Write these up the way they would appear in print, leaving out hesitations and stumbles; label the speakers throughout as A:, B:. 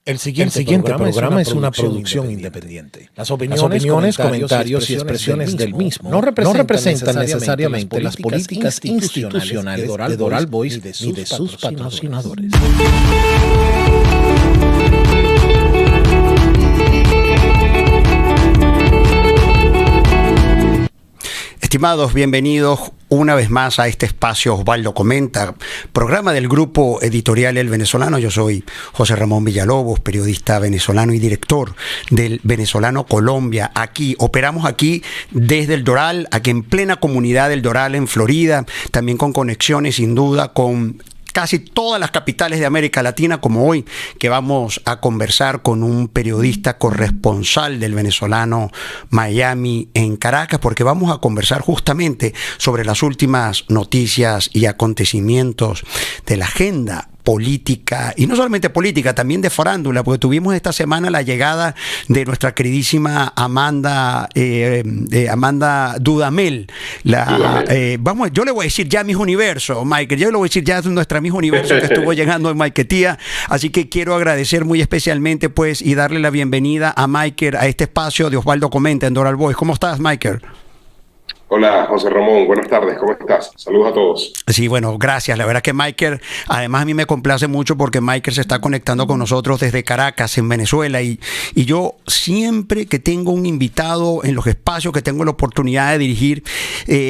A: El siguiente programa es una producción independiente. Las opiniones, comentarios y expresiones del mismo no representan necesariamente las políticas institucionales de Doral Boys ni de sus patrocinadores.
B: Estimados, bienvenidos una vez más a este espacio Osvaldo Comenta, programa del grupo editorial El Venezolano. Yo soy José Ramón Villalobos, periodista venezolano y director del Venezolano Colombia. Operamos aquí desde el Doral, aquí en plena comunidad del Doral en Florida, también con conexiones sin duda con casi todas las capitales de América Latina, como hoy, que vamos a conversar con un periodista corresponsal del Venezolano Miami en Caracas, porque vamos a conversar justamente sobre las últimas noticias y acontecimientos de la agenda política, y no solamente política, también de farándula, porque tuvimos esta semana la llegada de nuestra queridísima Amanda Dudamel. Yo le voy a decir ya Miss Universo, Michael, yo le voy a decir ya nuestra Miss Universo que estuvo llegando en Maiquetía, así que quiero agradecer muy especialmente pues y darle la bienvenida a Michael a este espacio de Osvaldo Comenta en Doral Boys. ¿Cómo estás, Michael?
C: Hola, José Ramón, buenas tardes, ¿cómo estás? Saludos a todos.
B: Sí, bueno, gracias. La verdad que Michael, además a mí me complace mucho porque Michael se está conectando con nosotros desde Caracas, en Venezuela, y yo siempre que tengo un invitado en los espacios que tengo la oportunidad de dirigir,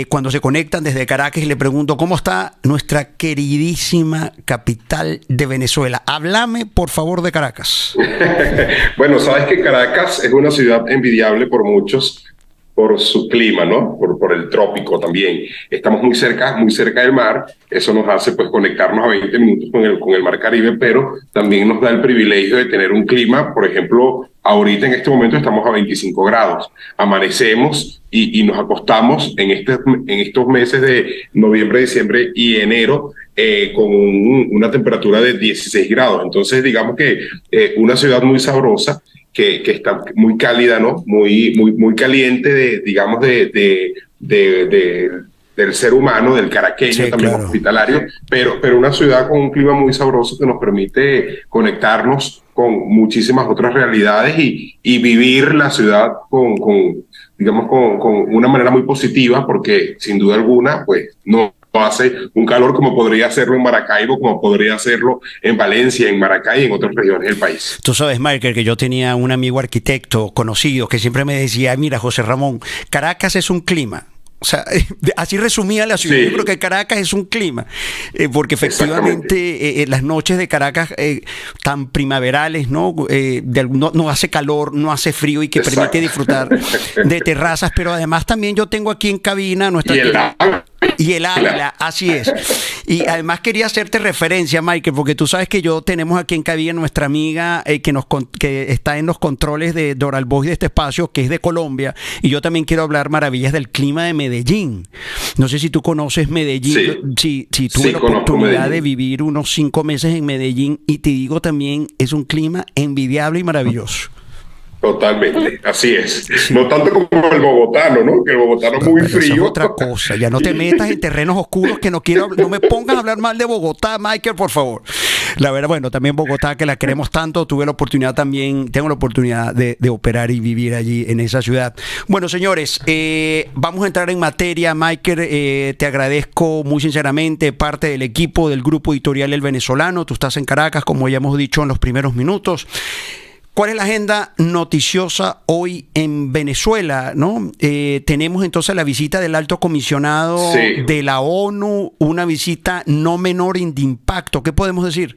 B: cuando se conectan desde Caracas y le pregunto, ¿cómo está nuestra queridísima capital de Venezuela? Háblame, por favor, de Caracas.
C: Bueno, sabes que Caracas es una ciudad envidiable por muchos, por su clima, ¿no? Por el trópico también. Estamos muy cerca del mar. Eso nos hace pues conectarnos a 20 minutos con el mar Caribe, pero también nos da el privilegio de tener un clima, por ejemplo, ahorita en este momento estamos a 25 grados. Amanecemos y nos acostamos en estos meses de noviembre, diciembre y enero con una temperatura de 16 grados. Entonces, digamos que una ciudad muy sabrosa, que está muy cálida, ¿no? Muy caliente, digamos, del ser humano, del caraqueño, sí, también claro, hospitalario, pero una ciudad con un clima muy sabroso que nos permite conectarnos con muchísimas otras realidades y vivir la ciudad con una manera muy positiva, porque sin duda alguna, pues no hace un calor como podría hacerlo en Maracaibo, como podría hacerlo en Valencia, en Maracay y en otras regiones del país.
B: Tú sabes, Michael, que yo tenía un amigo arquitecto conocido que siempre me decía, mira, José Ramón, Caracas es un clima. O sea, así resumía la ciudad. Sí. Yo creo que Caracas es un clima, porque efectivamente las noches de Caracas tan primaverales, ¿no? No hace calor, no hace frío y que permite disfrutar de terrazas, pero además también yo tengo aquí en cabina nuestra... Y el águila, así es. Y además quería hacerte referencia, Michael, porque tú sabes que tenemos aquí en cabina nuestra amiga que está en los controles de Doral Boys de este espacio, que es de Colombia, y yo también quiero hablar maravillas del clima de Medellín. No sé si tú conoces Medellín. Sí. Si tuve la oportunidad de vivir unos 5 meses en Medellín, y te digo también, es un clima envidiable y maravilloso.
C: Totalmente, así es. Sí. No tanto como el bogotano, ¿no? Que el bogotano es muy frío.
B: Eso es otra cosa. Ya no te metas en terrenos oscuros que no me pongas a hablar mal de Bogotá, Michael, por favor. La verdad, bueno, también Bogotá, que la queremos tanto, tengo la oportunidad de operar y vivir allí en esa ciudad. Bueno, señores, vamos a entrar en materia. Michael, te agradezco muy sinceramente, parte del equipo del grupo editorial El Venezolano. Tú estás en Caracas, como ya hemos dicho en los primeros minutos. ¿Cuál es la agenda noticiosa hoy en Venezuela, ¿no? Tenemos entonces la visita del alto comisionado de la ONU, una visita no menor de impacto. ¿Qué podemos decir?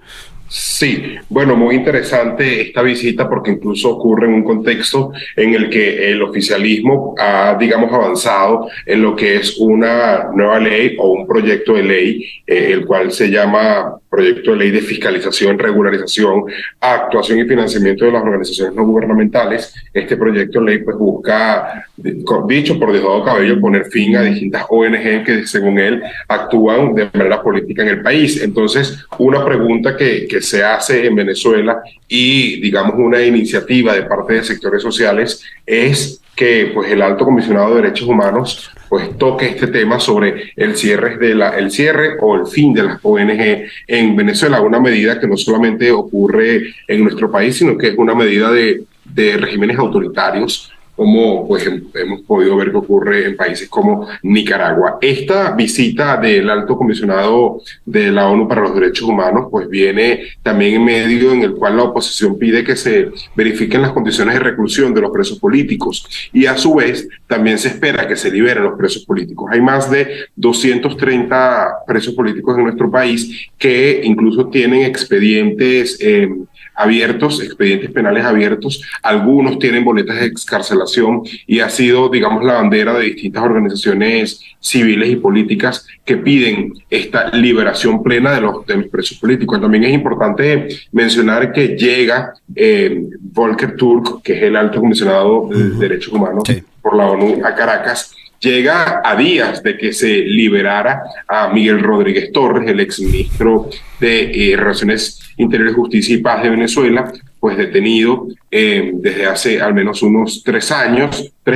C: Sí, bueno, muy interesante esta visita porque incluso ocurre en un contexto en el que el oficialismo ha, digamos, avanzado en lo que es una nueva ley o un proyecto de ley, el cual se llama Proyecto de Ley de Fiscalización, Regularización, Actuación y Financiamiento de las Organizaciones No Gubernamentales. Este proyecto de ley pues busca, dicho por Diosdado Cabello, poner fin a distintas ONG que según él actúan de manera política en el país. Entonces, una pregunta que se hace en Venezuela y, digamos, una iniciativa de parte de sectores sociales es que pues, el Alto Comisionado de Derechos Humanos pues toque este tema sobre el cierre o el fin de las ONG en Venezuela, una medida que no solamente ocurre en nuestro país, sino que es una medida de regímenes autoritarios, como pues hemos podido ver que ocurre en países como Nicaragua. Esta visita del alto comisionado de la ONU para los Derechos Humanos pues viene también en medio en el cual la oposición pide que se verifiquen las condiciones de reclusión de los presos políticos y a su vez también se espera que se liberen los presos políticos. Hay más de 230 presos políticos en nuestro país que incluso tienen expedientes abiertos, expedientes penales abiertos, algunos tienen boletas de excarcelación y ha sido, digamos, la bandera de distintas organizaciones civiles y políticas que piden esta liberación plena de los presos políticos. También es importante mencionar que llega Volker Turk, que es el alto comisionado de Derechos Humanos por la ONU a Caracas, llega a días de que se liberara a Miguel Rodríguez Torres, el exministro de Relaciones Interiores, Justicia y Paz de Venezuela, pues detenido desde hace al menos unos 3,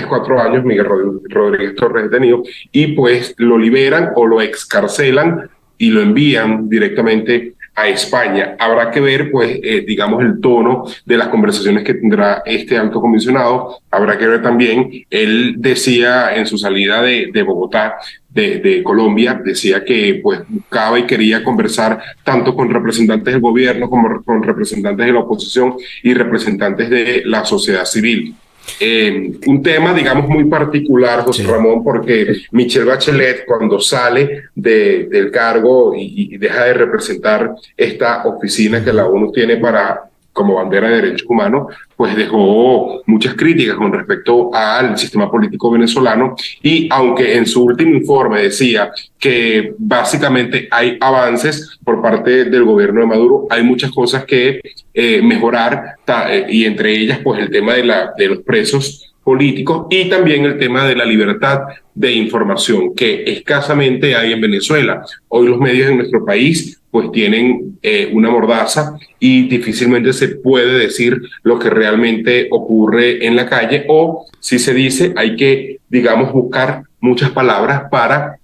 C: 4 años, Miguel Rodríguez Torres detenido, y pues lo liberan o lo excarcelan y lo envían directamente a España. Habrá que ver, pues, digamos, el tono de las conversaciones que tendrá este alto comisionado. Habrá que ver también, él decía en su salida de Bogotá, de Colombia, decía que pues buscaba y quería conversar tanto con representantes del gobierno como con representantes de la oposición y representantes de la sociedad civil. Un tema, digamos, muy particular, José Ramón, porque Michelle Bachelet, cuando sale del cargo y deja de representar esta oficina que la ONU tiene como bandera de derechos humanos, pues dejó muchas críticas con respecto al sistema político venezolano, y aunque en su último informe decía que básicamente hay avances por parte del gobierno de Maduro, hay muchas cosas que mejorar, y entre ellas pues el tema de los presos políticos y también el tema de la libertad de información que escasamente hay en Venezuela. Hoy los medios en nuestro país pues tienen una mordaza y difícilmente se puede decir lo que realmente ocurre en la calle, o si se dice hay que, digamos, buscar muchas palabras para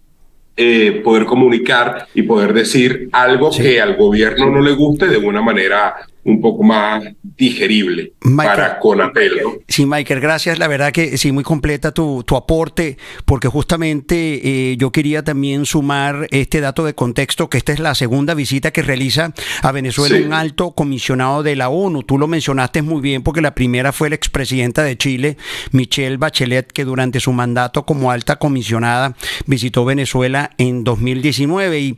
C: poder comunicar y poder decir algo que al gobierno no le guste de una manera un poco más digerible, Michael, para con apelo.
B: Sí, Michael, gracias. La verdad que sí, muy completa tu aporte, porque justamente yo quería también sumar este dato de contexto, que esta es la segunda visita que realiza a Venezuela un alto comisionado de la ONU. Tú lo mencionaste muy bien, porque la primera fue la expresidenta de Chile, Michelle Bachelet, que durante su mandato como alta comisionada visitó Venezuela en 2019. Y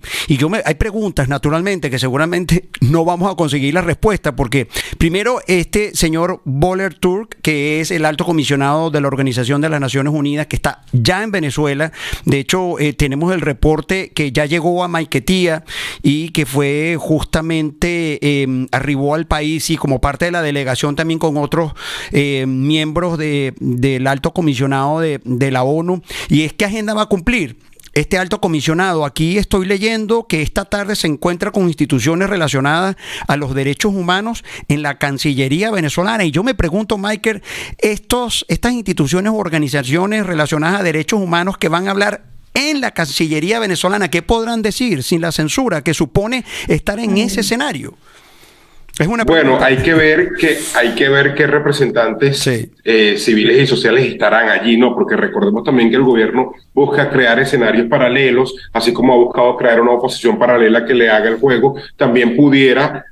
B: hay preguntas, naturalmente, que seguramente no vamos a conseguir la respuesta, porque primero este señor Volker Turk, que es el alto comisionado de la Organización de las Naciones Unidas, que está ya en Venezuela. De hecho, tenemos el reporte que ya llegó a Maiquetía y que fue justamente, arribó al país y como parte de la delegación también con otros miembros del alto comisionado de la ONU. ¿Y es qué agenda va a cumplir este alto comisionado? Aquí estoy leyendo que esta tarde se encuentra con instituciones relacionadas a los derechos humanos en la Cancillería venezolana. Y yo me pregunto, Michael, estas instituciones o organizaciones relacionadas a derechos humanos que van a hablar en la Cancillería venezolana, ¿qué podrán decir sin la censura que supone estar en ese escenario?
C: Bueno, hay que ver qué representantes civiles y sociales estarán allí, ¿no? Porque recordemos también que el gobierno busca crear escenarios paralelos, así como ha buscado crear una oposición paralela que le haga el juego, también pudiera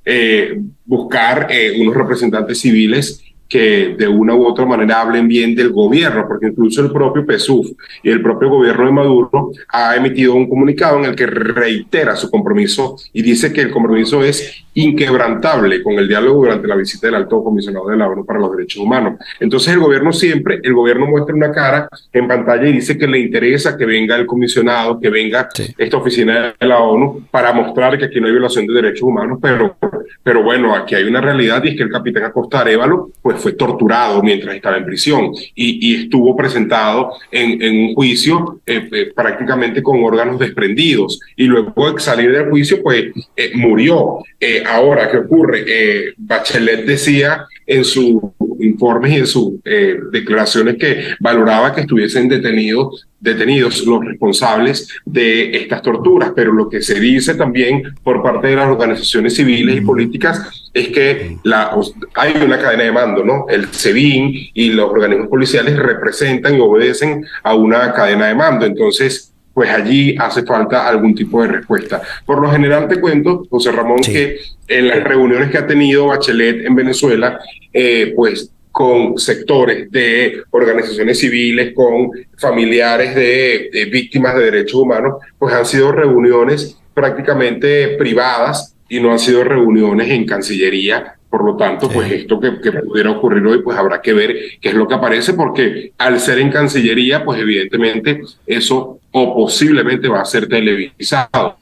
C: buscar unos representantes civiles que de una u otra manera hablen bien del gobierno, porque incluso el propio PSUV y el propio gobierno de Maduro ha emitido un comunicado en el que reitera su compromiso y dice que el compromiso es inquebrantable con el diálogo durante la visita del alto comisionado de la ONU para los Derechos Humanos. Entonces el gobierno muestra una cara en pantalla y dice que le interesa que venga el comisionado, que venga esta oficina de la ONU para mostrar que aquí no hay violación de derechos humanos, pero bueno, aquí hay una realidad, y es que el capitán Acosta Arévalo pues fue torturado mientras estaba en prisión y estuvo presentado en un juicio prácticamente con órganos desprendidos, y luego de salir del juicio pues murió. Ahora, ¿qué ocurre? Bachelet decía en sus informes y en sus declaraciones que valoraba que estuviesen detenidos detenidos los responsables de estas torturas, pero lo que se dice también por parte de las organizaciones civiles y políticas es que hay una cadena de mando, ¿no? El SEBIN y los organismos policiales representan y obedecen a una cadena de mando, entonces pues allí hace falta algún tipo de respuesta. Por lo general te cuento, José Ramón, que en las reuniones que ha tenido Bachelet en Venezuela, pues con sectores de organizaciones civiles, con familiares de víctimas de derechos humanos, pues han sido reuniones prácticamente privadas y no han sido reuniones en Cancillería. Por lo tanto, pues esto que pudiera ocurrir hoy, pues habrá que ver qué es lo que aparece, porque al ser en Cancillería, pues evidentemente eso o posiblemente va a ser televisado.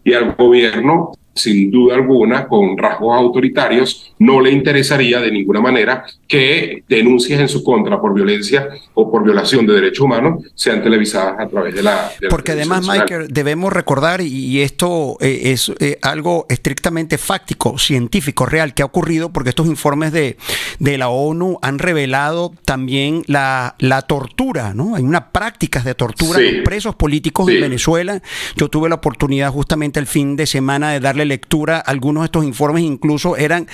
C: Y al gobierno, sin duda alguna, con rasgos autoritarios, no le interesaría de ninguna manera que denuncias en su contra por violencia o por violación de derechos humanos sean televisadas a través de la
B: porque además, Michael, debemos recordar, y esto es algo estrictamente fáctico, científico, real, que ha ocurrido, porque estos informes de la ONU han revelado también la tortura, ¿no? Hay unas prácticas de tortura de presos políticos en Venezuela. Yo tuve la oportunidad justamente el fin de semana de darle lectura a algunos de estos informes, incluso era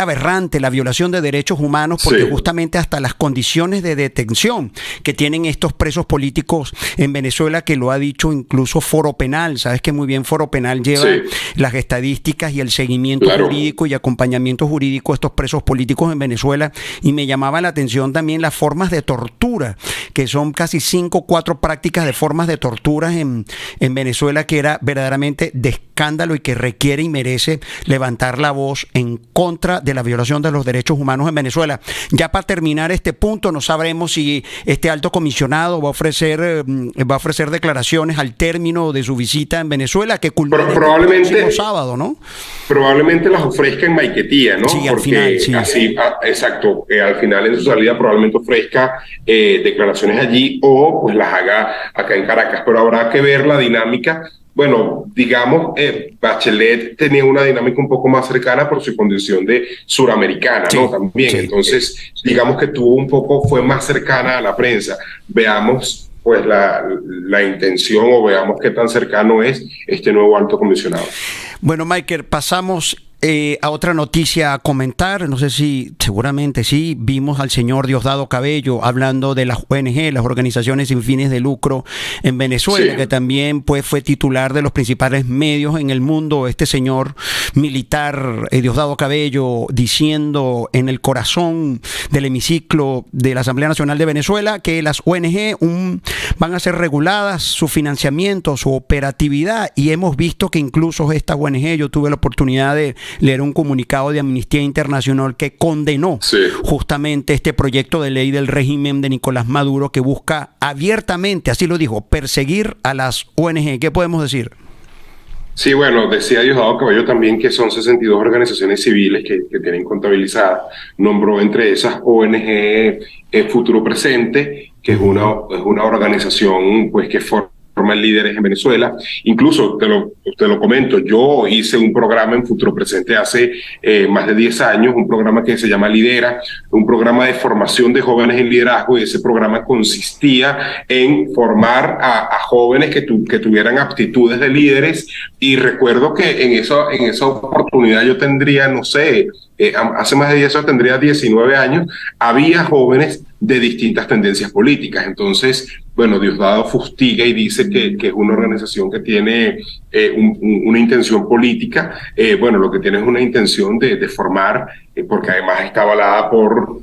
B: aberrante la violación de derechos humanos, porque justamente hasta las condiciones de detención que tienen estos presos políticos en Venezuela, que lo ha dicho incluso Foro Penal, sabes que muy bien Foro Penal lleva las estadísticas y el seguimiento jurídico y acompañamiento jurídico a estos presos políticos en Venezuela, y me llamaba la atención también las formas de tortura, que son casi 5 o 4 prácticas de formas de tortura en Venezuela, que era verdaderamente de escándalo y que requiere y merece levantar la voz en contra de la violación de los derechos humanos en Venezuela. Ya para terminar este punto, no sabremos si este alto comisionado va a ofrecer declaraciones al término de su visita en Venezuela, que culmina
C: probablemente
B: el próximo sábado, ¿no?
C: Probablemente las ofrezca en Maiquetía, ¿no?
B: Sí, al final, sí.
C: Exacto, al final en su salida probablemente ofrezca declaraciones allí o pues las haga acá en Caracas, pero habrá que ver la dinámica. Bueno, digamos, Bachelet tenía una dinámica un poco más cercana por su condición de suramericana, ¿no? También, entonces, digamos que fue más cercana a la prensa. Veamos, pues, la intención o veamos qué tan cercano es este nuevo alto comisionado.
B: Bueno, Michael, pasamos a otra noticia a comentar. No sé si, seguramente sí, vimos al señor Diosdado Cabello hablando de las ONG, las organizaciones sin fines de lucro en Venezuela, que también pues fue titular de los principales medios en el mundo. Este señor militar, Diosdado Cabello, diciendo en el corazón del hemiciclo de la Asamblea Nacional de Venezuela que las ONG van a ser reguladas, su financiamiento, su operatividad, y hemos visto que incluso estas ONG, yo tuve la oportunidad de leer un comunicado de Amnistía Internacional que condenó justamente este proyecto de ley del régimen de Nicolás Maduro, que busca abiertamente, así lo dijo, perseguir a las ONG. ¿Qué podemos decir?
C: Sí, bueno, decía Diosdado Cabello también que son 62 organizaciones civiles que tienen contabilizadas. Nombró entre esas ONG Futuro Presente, que es una organización pues que forma líderes en Venezuela. Incluso te lo comento, yo hice un programa en Futuro Presente hace más de 10 años, un programa que se llama Lidera, un programa de formación de jóvenes en liderazgo, y ese programa consistía en formar a jóvenes que tuvieran aptitudes de líderes. Y recuerdo que en esa oportunidad yo tendría, no sé, hace más de 10 años tendría 19 años, había jóvenes de distintas tendencias políticas. Entonces, bueno, Diosdado fustiga y dice que es una organización que tiene una intención política. Bueno, lo que tiene es una intención de formar, porque además está avalada por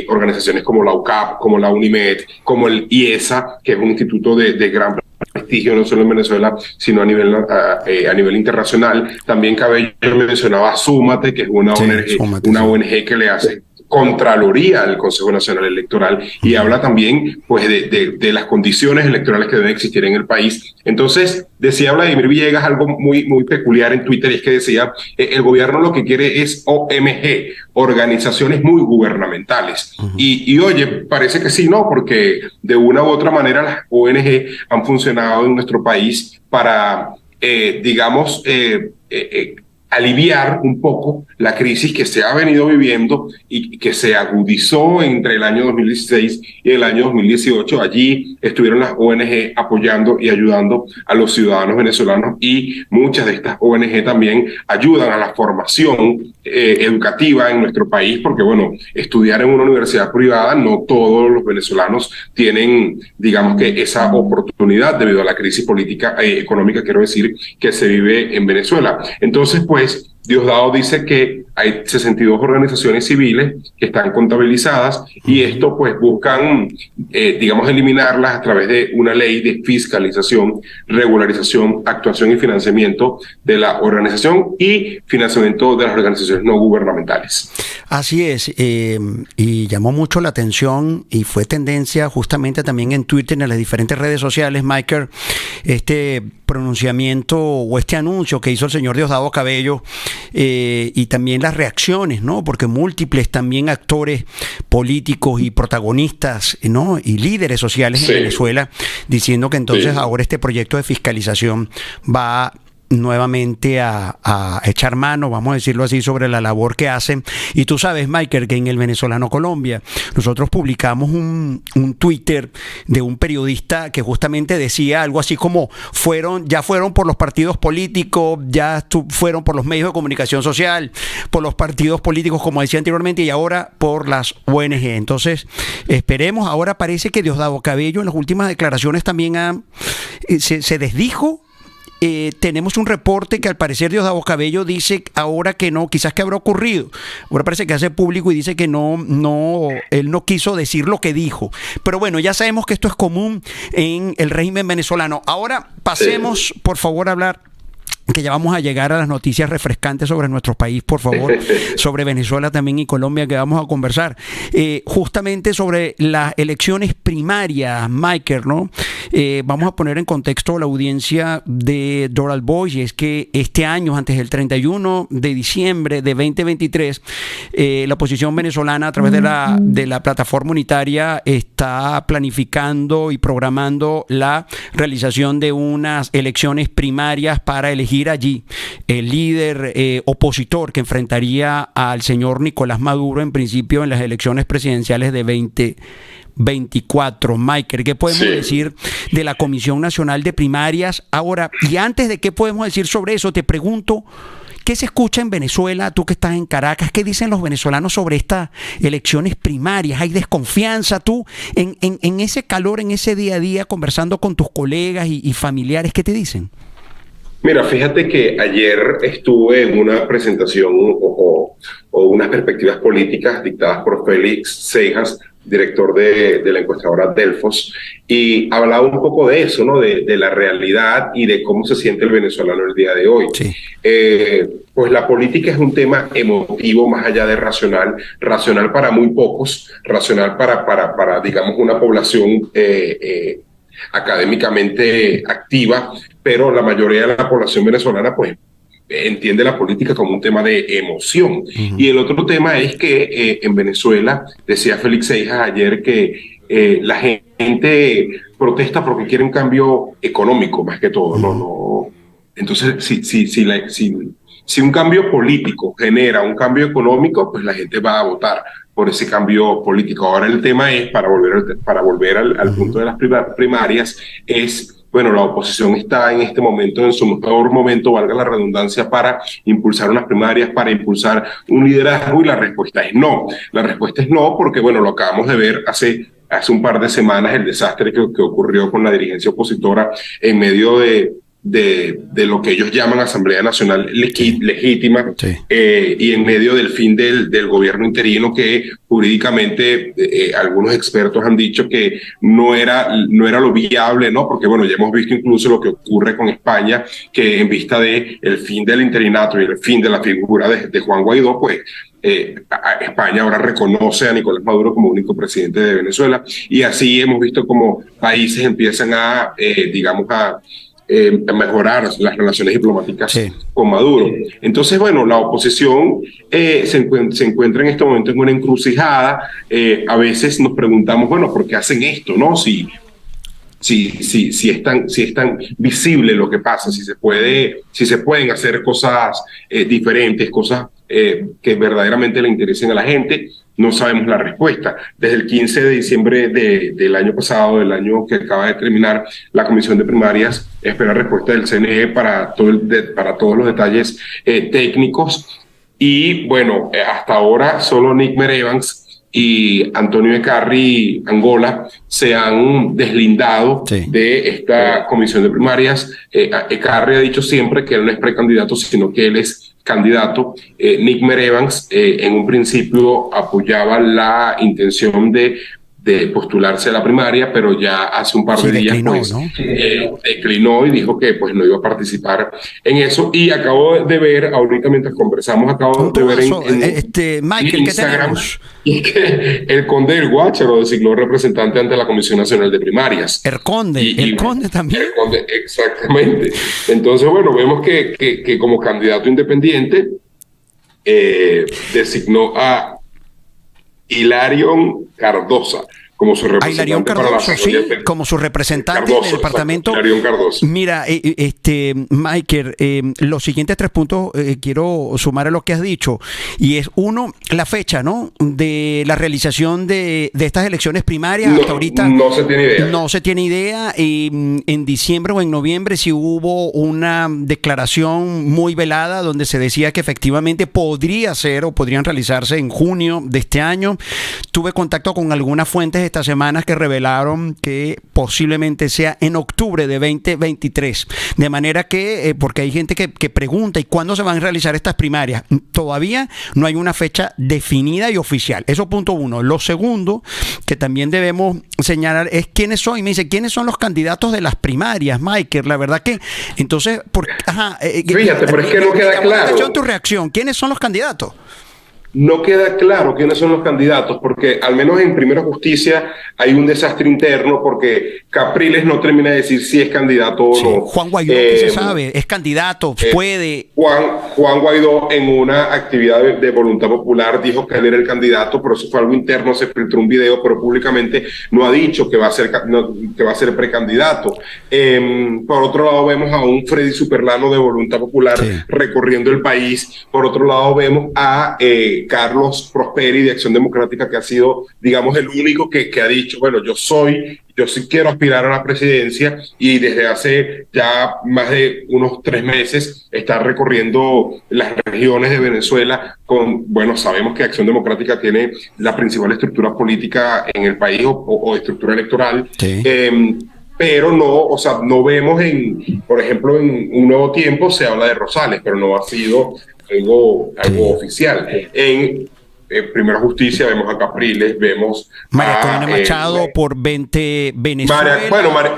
C: organizaciones como la UCAP, como la UNIMED, como el IESA, que es un instituto de gran prestigio no solo en Venezuela, sino a nivel internacional. También Cabello mencionaba Súmate, que es una ONG que le hace Contraloría al Consejo Nacional Electoral, y habla también pues de las condiciones electorales que deben existir en el país. Entonces decía Vladimir Villegas algo muy peculiar en Twitter, y es que decía el gobierno lo que quiere es OMG, organizaciones muy gubernamentales. Y oye, parece que sí, ¿no? Porque de una u otra manera las ONG han funcionado en nuestro país para digamos aliviar un poco la crisis que se ha venido viviendo y que se agudizó entre el año 2016 y el año 2018. Allí estuvieron las ONG apoyando y ayudando a los ciudadanos venezolanos, y muchas de estas ONG también ayudan a la formación educativa en nuestro país, porque bueno, estudiar en una universidad privada, no todos los venezolanos tienen, digamos que esa oportunidad debido a la crisis política económica, quiero decir, que se vive en Venezuela. Entonces, pues, Diosdado dice que hay 62 organizaciones civiles que están contabilizadas, y esto pues buscan, digamos, eliminarlas a través de una ley de fiscalización, regularización, actuación y financiamiento de la organización y financiamiento de las organizaciones no gubernamentales.
B: Así es, y llamó mucho la atención y fue tendencia justamente también en Twitter, en las diferentes redes sociales, Michael, este pronunciamiento o este anuncio que hizo el señor Diosdado Cabello, y también las reacciones, ¿no? Porque múltiples también actores políticos y protagonistas, ¿no? Y líderes sociales en Venezuela, diciendo que entonces ahora este proyecto de fiscalización va nuevamente a echar mano, vamos a decirlo así, sobre la labor que hacen. Y tú sabes, Michael, que en el Venezolano Colombia nosotros publicamos un Twitter de un periodista que justamente decía algo así como ya fueron por los partidos políticos, fueron por los medios de comunicación social, por los partidos políticos, como decía anteriormente, y ahora por las ONG. Entonces, esperemos. Ahora parece que Diosdado Cabello en las últimas declaraciones también se desdijo. Tenemos un reporte que al parecer Diosdado Cabello dice ahora que no, quizás que habrá ocurrido. Ahora parece que hace público y dice que él no quiso decir lo que dijo. Pero bueno, ya sabemos que esto es común en el régimen venezolano. Ahora pasemos, por favor, a hablar, que ya vamos a llegar a las noticias refrescantes sobre nuestro país, por favor, sobre Venezuela también y Colombia, que vamos a conversar. Justamente sobre las elecciones primarias, Michael, ¿no? Vamos a poner en contexto la audiencia de Doral Voice, y es que este año, antes del 31 de diciembre de 2023, la oposición venezolana, a través de la plataforma unitaria, está planificando y programando la realización de unas elecciones primarias para elegir allí el líder opositor que enfrentaría al señor Nicolás Maduro en principio en las elecciones presidenciales de 2024. Michael, ¿qué podemos decir de la Comisión Nacional de Primarias? Ahora, y antes de qué podemos decir sobre eso, te pregunto, ¿qué se escucha en Venezuela, tú que estás en Caracas? ¿Qué dicen los venezolanos sobre estas elecciones primarias? ¿Hay desconfianza? Tú, en ese calor, en ese día a día, conversando con tus colegas y familiares, ¿qué te dicen?
C: Mira, fíjate que ayer estuve en una presentación o unas perspectivas políticas dictadas por Félix Seijas, director de la encuestadora Delfos, y hablaba un poco de eso, ¿no? De la realidad y de cómo se siente el venezolano el día de hoy. Sí. Pues la política es un tema emotivo más allá de racional para muy pocos, racional para digamos, una población académicamente activa, pero la mayoría de la población venezolana pues entiende la política como un tema de emoción. Y el otro tema es que en Venezuela, decía Félix Seijas ayer, que la gente protesta porque quiere un cambio económico más que todo, no. Entonces, si un cambio político genera un cambio económico, pues la gente va a votar por ese cambio político. Ahora el tema es, para volver al punto de las primarias, es, bueno, la oposición está en este momento, en su mejor momento, valga la redundancia, para impulsar unas primarias, para impulsar un liderazgo, y la respuesta es no. La respuesta es no porque, bueno, lo acabamos de ver hace un par de semanas, el desastre que ocurrió con la dirigencia opositora en medio de lo que ellos llaman Asamblea Nacional Legítima, y en medio del fin del gobierno interino, que jurídicamente algunos expertos han dicho que no era lo viable, ¿no? Porque bueno, ya hemos visto incluso lo que ocurre con España, que en vista de el fin del interinato y el fin de la figura de Juan Guaidó, pues España ahora reconoce a Nicolás Maduro como único presidente de Venezuela, y así hemos visto como países empiezan a mejorar las relaciones diplomáticas con Maduro. Entonces, bueno, la oposición se encuentra en este momento en una encrucijada. A veces nos preguntamos, bueno, ¿por qué hacen esto, no? Si si es tan visible lo que pasa, si se pueden hacer cosas diferentes, cosas que verdaderamente le interesen a la gente. No sabemos la respuesta. Desde el 15 de diciembre del año pasado, del año que acaba de terminar, la Comisión de Primarias espera respuesta del CNE para todos los detalles técnicos. Y bueno, hasta ahora solo Nickmer Evans y Antonio Ekarri Angola se han deslindado de esta comisión de primarias. Ekarri ha dicho siempre que él no es precandidato, sino que él es candidato. Nickmer Evans en un principio apoyaba la intención de postularse a la primaria, pero ya hace un par de días declinó y dijo que pues no iba a participar en eso. Y acabo de ver, ahorita mientras conversamos, acabo de ver en
B: Michael,
C: Instagram que el conde del Guácharo designó representante ante la Comisión Nacional de Primarias.
B: El conde también.
C: El conde, exactamente. Entonces, bueno, vemos que como candidato independiente designó a Hilarión Cardosa como su representante
B: como su representante en el departamento. Mira, Michael, los siguientes 3 puntos quiero sumar a lo que has dicho, y es uno, la fecha, ¿no?, de la realización de estas elecciones primarias. Hasta ahorita
C: no se tiene idea.
B: No se tiene idea. En diciembre o en noviembre sí hubo una declaración muy velada donde se decía que efectivamente podría ser o podrían realizarse en junio de este año. Tuve contacto con algunas fuentes estas semanas que revelaron que posiblemente sea en octubre de 2023. De manera que, porque hay gente que pregunta, ¿y cuándo se van a realizar estas primarias? Todavía no hay una fecha definida y oficial. Eso punto uno. Lo segundo que también debemos señalar es quiénes son. Y me dice, ¿quiénes son los candidatos de las primarias, Michael? La verdad que, entonces,
C: fíjate, pero es que no queda claro.
B: Tu reacción, ¿quiénes son los candidatos?
C: No queda claro quiénes son los candidatos, porque al menos en Primera Justicia hay un desastre interno, porque Capriles no termina de decir si es candidato o no.
B: Juan Guaidó, ¿qué se sabe? ¿Es candidato? ¿Puede?
C: Juan Guaidó, en una actividad de voluntad popular, dijo que él era el candidato, pero eso fue algo interno, se filtró un video, pero públicamente no ha dicho que va a ser precandidato. Por otro lado, vemos a un Freddy Superlano de Voluntad Popular recorriendo el país. Por otro lado, vemos a Carlos Prosperi de Acción Democrática, que ha sido, digamos, el único que ha dicho, bueno, yo sí quiero aspirar a la presidencia, y desde hace ya más de unos 3 meses está recorriendo las regiones de Venezuela bueno, sabemos que Acción Democrática tiene la principal estructura política en el país o estructura electoral. Pero no vemos por ejemplo, en Un Nuevo Tiempo se habla de Rosales, pero no ha sido algo oficial. En Primera Justicia vemos a Capriles, vemos
B: María Corina Machado por 20 Venezuela.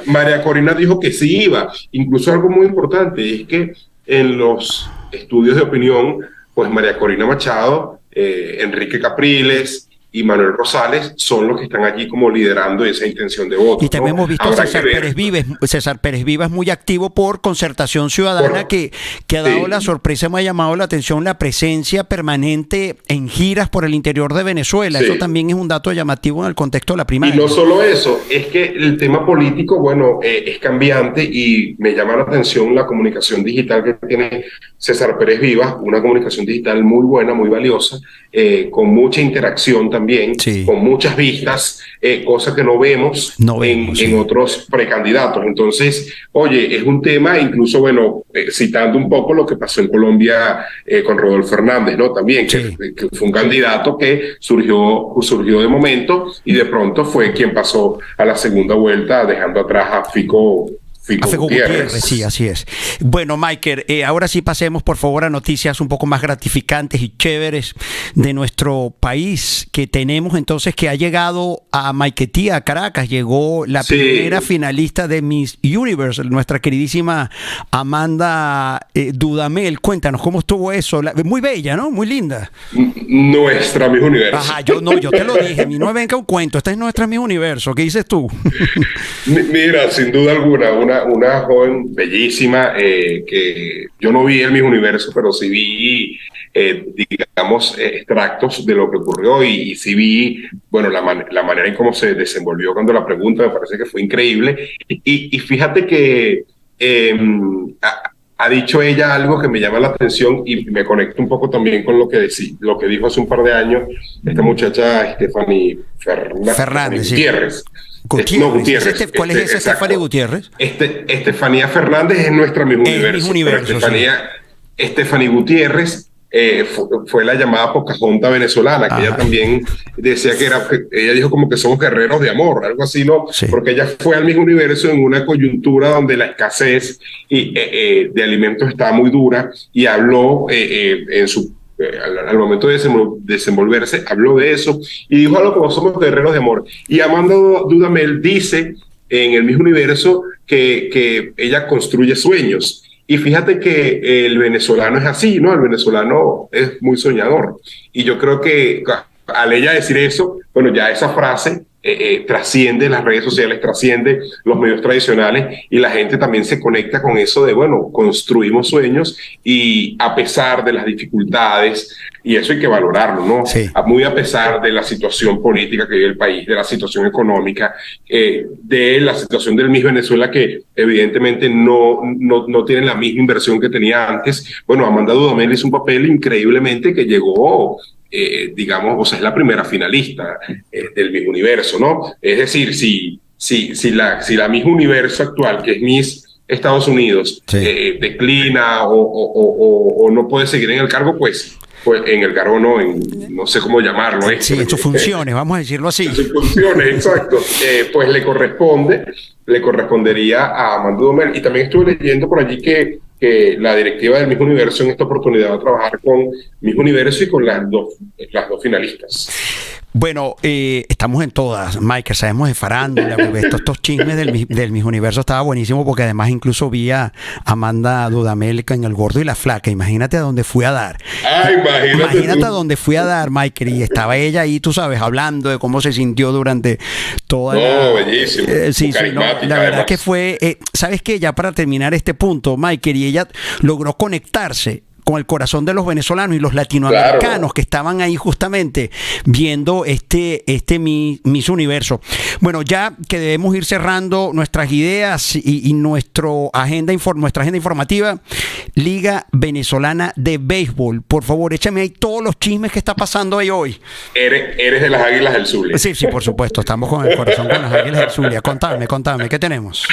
C: María Corina dijo que sí iba. Incluso algo muy importante es que en los estudios de opinión, pues María Corina Machado, Enrique Capriles y Manuel Rosales son los que están allí como liderando esa intención de voto.
B: Y también hemos visto a César Pérez Vivas muy activo por Concertación Ciudadana, que ha dado la sorpresa, me ha llamado la atención la presencia permanente en giras por el interior de Venezuela. Eso también es un dato llamativo en el contexto de la primaria.
C: Y no solo eso, es que el tema político, bueno, es cambiante, y me llama la atención la comunicación digital que tiene César Pérez Vivas, una comunicación digital muy buena, muy valiosa, con mucha interacción también, con muchas vistas, cosa que no vemos en otros precandidatos. Entonces, oye, es un tema, incluso, bueno, citando un poco lo que pasó en Colombia con Rodolfo Hernández, ¿no? También, que fue un candidato que surgió de momento y de pronto fue quien pasó a la segunda vuelta, dejando atrás a Fico Gutiérrez.
B: Sí, así es. Bueno, Michael, ahora sí pasemos por favor a noticias un poco más gratificantes y chéveres de nuestro país, que tenemos entonces que ha llegado a Maiquetía, a Caracas. Llegó la primera finalista de Miss Universe, nuestra queridísima Amanda Dudamel. Cuéntanos cómo estuvo eso. Muy bella, ¿no? Muy linda.
C: Nuestra Miss Universo.
B: Ajá, yo te lo dije, a mí no me venga un cuento, esta es nuestra Miss Universo. ¿Qué dices tú?
C: Mira, sin duda alguna, una joven bellísima, que yo no vi el Miss Universo, pero sí vi digamos, extractos de lo que ocurrió y sí vi, bueno, la manera en cómo se desenvolvió cuando la pregunta me parece que fue increíble. Y fíjate que ha dicho ella algo que me llama la atención y me conecto un poco también con lo que dijo hace un par de años esta muchacha Stephanie
B: Fernández,
C: Gutiérrez.
B: Gutiérrez.
C: No, Gutiérrez.
B: ¿Cuál es ese Stephanie Gutiérrez?
C: Estefanía Fernández es nuestra Miss Universo. Stephanie Gutiérrez fue la llamada Pocahontas venezolana, que ella también decía ella dijo como que somos guerreros de amor, algo así, ¿no? Sí. Porque ella fue al mismo universo en una coyuntura donde la escasez de alimentos estaba muy dura y habló al momento de desenvolverse, habló de eso y dijo algo como somos guerreros de amor. Y Amanda Dudamel dice en el mismo universo que ella construye sueños. Y fíjate que el venezolano es así, ¿no? El venezolano es muy soñador. Y yo creo que al ella decir eso, bueno, ya esa frase trasciende las redes sociales, trasciende los medios tradicionales y la gente también se conecta con eso de, bueno, construimos sueños y a pesar de las dificultades, y eso hay que valorarlo, ¿no? Sí. Muy a pesar de la situación política que vive el país, de la situación económica, de la situación del mismo Venezuela que evidentemente no tiene la misma inversión que tenía antes. Bueno, Amanda Dudamel hizo un papel increíblemente que llegó... digamos, o sea, es la primera finalista del Miss Universo, ¿no? Es decir, si la Miss Universo actual, que es Miss Estados Unidos, declina o no puede seguir en el cargo, pues en el cargo no sé cómo llamarlo.
B: Sí, en sus funciones, vamos a decirlo así.
C: En sus funciones, exacto. Pues le correspondería a Amanda Dudamel. Y también estuve leyendo por allí que la directiva del Miss Universo en esta oportunidad va a trabajar con Miss Universo y con las dos finalistas.
B: Bueno, estamos en todas, Michael, sabemos de farándula, porque estos chismes del Miss Universo estaba buenísimo, porque además incluso vi a Amanda Dudamel en El Gordo y la Flaca. Imagínate a dónde fui a dar. Imagínate a dónde fui a dar, Michael, y estaba ella ahí, tú sabes, hablando de cómo se sintió durante toda
C: bellísimo.
B: Sí, la verdad que fue, ¿sabes qué? Ya para terminar este punto, Michael, y ella logró conectarse con el corazón de los venezolanos y los latinoamericanos que estaban ahí justamente viendo este Miss Universo. Bueno, ya que debemos ir cerrando nuestras ideas y nuestra agenda informativa, Liga Venezolana de Béisbol. Por favor, échame ahí todos los chismes que está pasando ahí hoy.
C: Eres de las Águilas del Zulia.
B: Sí, por supuesto, estamos con el corazón con las Águilas del Zulia. Contame, ¿qué tenemos?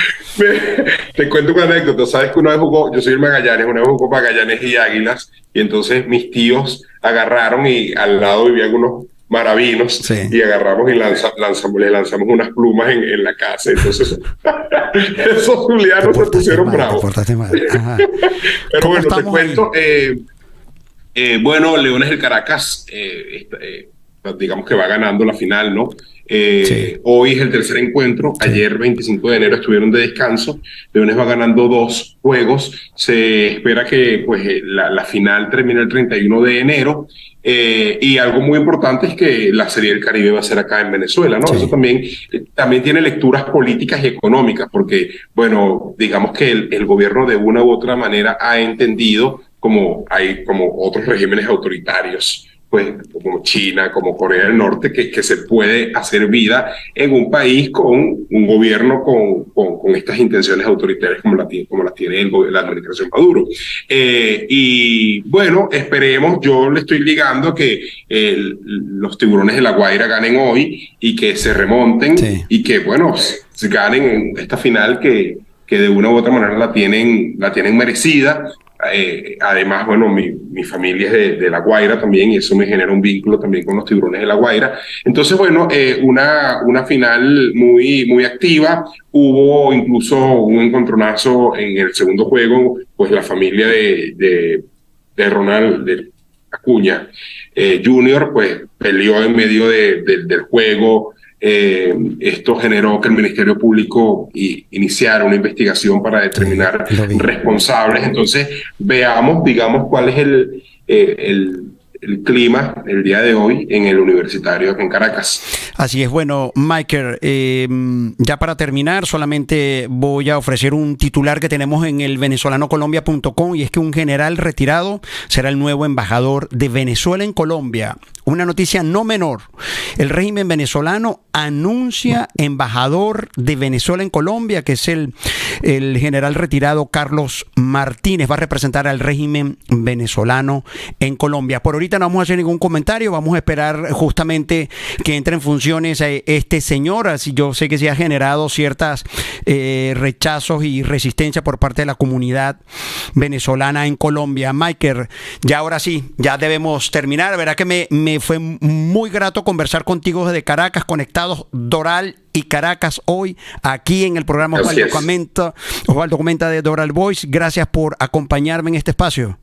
C: Te cuento una anécdota. Sabes que una vez yo soy el Magallanes, una vez jugó Magallanes y Águilas, y entonces mis tíos agarraron y al lado vivían unos maravinos y agarramos y le lanzamos unas plumas en la casa. Entonces esos zulianos se pusieron bravos. Pero bueno, te cuento, bueno, Leones del Caracas digamos que va ganando la final, ¿no? Hoy es el tercer encuentro. Ayer, 25 de enero, estuvieron de descanso. Leones va ganando 2 juegos. Se espera que pues, la final termine el 31 de enero. Y algo muy importante es que la Serie del Caribe va a ser acá en Venezuela, ¿no? Eso también tiene lecturas políticas y económicas, porque, bueno, digamos que el gobierno de una u otra manera ha entendido como otros regímenes autoritarios, pues como China, como Corea del Norte, que se puede hacer vida en un país con un gobierno con estas intenciones autoritarias como las tiene la administración Maduro. Y bueno, esperemos, yo le estoy ligando a que los Tiburones de La Guaira ganen hoy y que se remonten y que, bueno, ganen esta final que de una u otra manera la tienen merecida. Además, bueno, mi familia es de La Guaira también y eso me genera un vínculo también con los Tiburones de La Guaira. Entonces, bueno, una final muy, muy activa. Hubo incluso un encontronazo en el segundo juego, pues la familia de Ronald Acuña Jr. pues peleó en medio del juego. Esto generó que el Ministerio Público iniciara una investigación para determinar responsables. Entonces, veamos, digamos, cuál es el clima el día de hoy en el Universitario en Caracas.
B: Así es. Bueno, Michael, ya para terminar, solamente voy a ofrecer un titular que tenemos en el venezolano-colombia.com, y es que un general retirado será el nuevo embajador de Venezuela en Colombia. Una noticia no menor. El régimen venezolano anuncia embajador de Venezuela en Colombia, que es el general retirado Carlos Martínez. Va a representar al régimen venezolano en Colombia. Por ahorita no vamos a hacer ningún comentario, vamos a esperar justamente que entre en funciones este señor. Así yo sé que se ha generado ciertas rechazos y resistencia por parte de la comunidad venezolana en Colombia. Michael, ya ahora sí, ya debemos terminar. Verá que me fue muy grato conversar contigo desde Caracas, conectados Doral y Caracas hoy aquí en el programa Osvaldo Comenta de Doral Voice. Gracias por acompañarme en este espacio.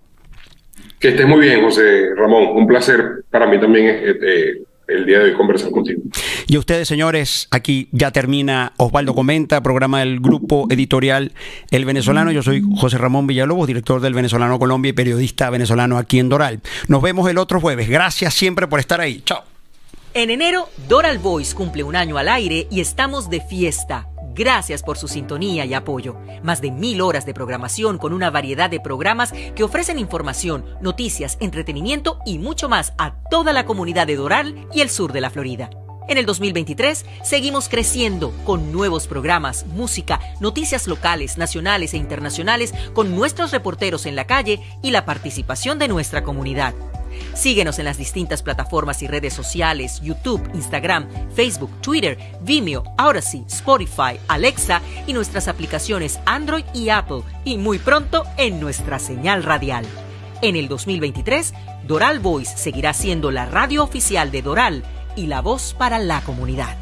C: Que estés muy bien, José Ramón. Un placer para mí también el día de hoy conversar contigo.
B: Y a ustedes, señores, aquí ya termina Osvaldo Comenta, programa del grupo editorial El Venezolano. Yo soy José Ramón Villalobos, director del Venezolano Colombia y periodista venezolano aquí en Doral. Nos vemos el otro jueves. Gracias siempre por estar ahí. Chao.
D: En enero, Doral Voice cumple un año al aire y estamos de fiesta. Gracias por su sintonía y apoyo. Más de 1000 horas de programación con una variedad de programas que ofrecen información, noticias, entretenimiento y mucho más a toda la comunidad de Doral y el sur de la Florida. En el 2023 seguimos creciendo con nuevos programas, música, noticias locales, nacionales e internacionales con nuestros reporteros en la calle y la participación de nuestra comunidad. Síguenos en las distintas plataformas y redes sociales: YouTube, Instagram, Facebook, Twitter, Vimeo, Odyssey, Spotify, Alexa y nuestras aplicaciones Android y Apple, y muy pronto en nuestra señal radial. En el 2023, Doral Voice seguirá siendo la radio oficial de Doral y la voz para la comunidad.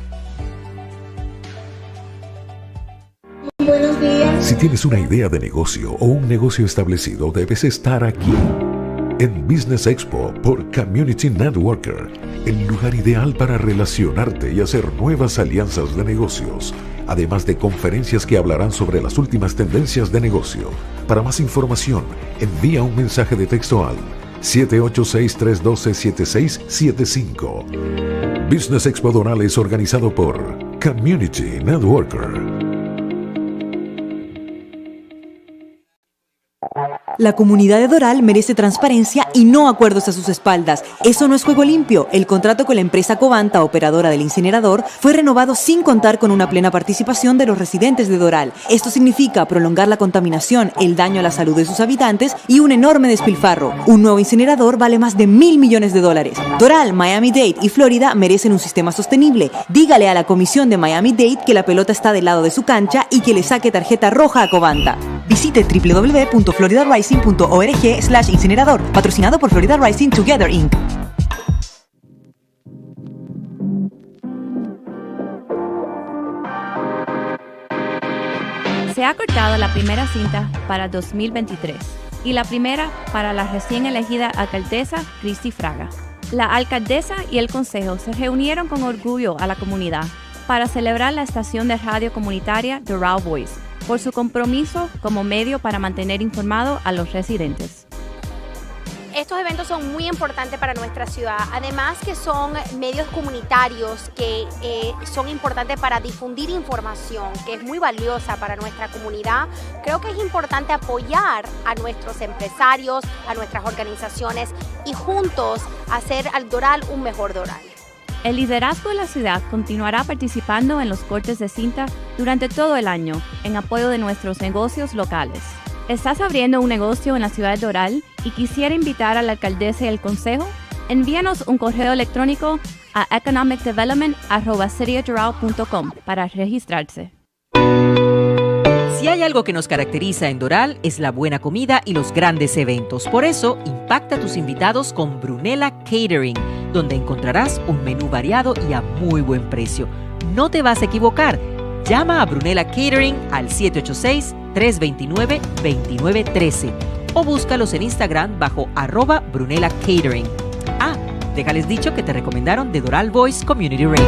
E: Buenos días. Si tienes una idea de negocio o un negocio establecido, debes estar aquí. En Business Expo por Community Networker, el lugar ideal para relacionarte y hacer nuevas alianzas de negocios, además de conferencias que hablarán sobre las últimas tendencias de negocio. Para más información, envía un mensaje de texto al 786-312-7675. Business Expo Doral es organizado por Community Networker.
F: La comunidad de Doral merece transparencia y no acuerdos a sus espaldas. Eso no es juego limpio. El contrato con la empresa Covanta, operadora del incinerador, fue renovado sin contar con una plena participación de los residentes de Doral. Esto significa prolongar la contaminación, el daño a la salud de sus habitantes y un enorme despilfarro. Un nuevo incinerador vale más de $1.000 millones. Doral, Miami-Dade y Florida merecen un sistema sostenible. Dígale a la comisión de Miami-Dade que la pelota está del lado de su cancha y que le saque tarjeta roja a Covanta. Visite www.floridarising.org/incinerador, patrocinado por Florida Rising Together Inc.
G: Se ha cortado la primera cinta para 2023 y la primera para la recién elegida alcaldesa Cristi Fraga. La alcaldesa y el consejo se reunieron con orgullo a la comunidad para celebrar la estación de radio comunitaria Doral Voice por su compromiso como medio para mantener informado a los residentes.
H: Estos eventos son muy importantes para nuestra ciudad, además que son medios comunitarios que son importantes para difundir información, que es muy valiosa para nuestra comunidad. Creo que es importante apoyar a nuestros empresarios, a nuestras organizaciones y juntos hacer al Doral un mejor Doral.
G: El liderazgo de la ciudad continuará participando en los cortes de cinta durante todo el año en apoyo de nuestros negocios locales. ¿Estás abriendo un negocio en la ciudad de Doral y quisiera invitar a la alcaldesa y al consejo? Envíanos un correo electrónico a economicdevelopment@cityofdoral.com para registrarse.
D: Si hay algo que nos caracteriza en Doral es la buena comida y los grandes eventos. Por eso, impacta a tus invitados con Brunella Catering, donde encontrarás un menú variado y a muy buen precio. No te vas a equivocar. Llama a Brunella Catering al 786-329-2913 o búscalos en Instagram bajo @Brunella Catering. Déjales dicho que te recomendaron de Doral Voice Community Radio.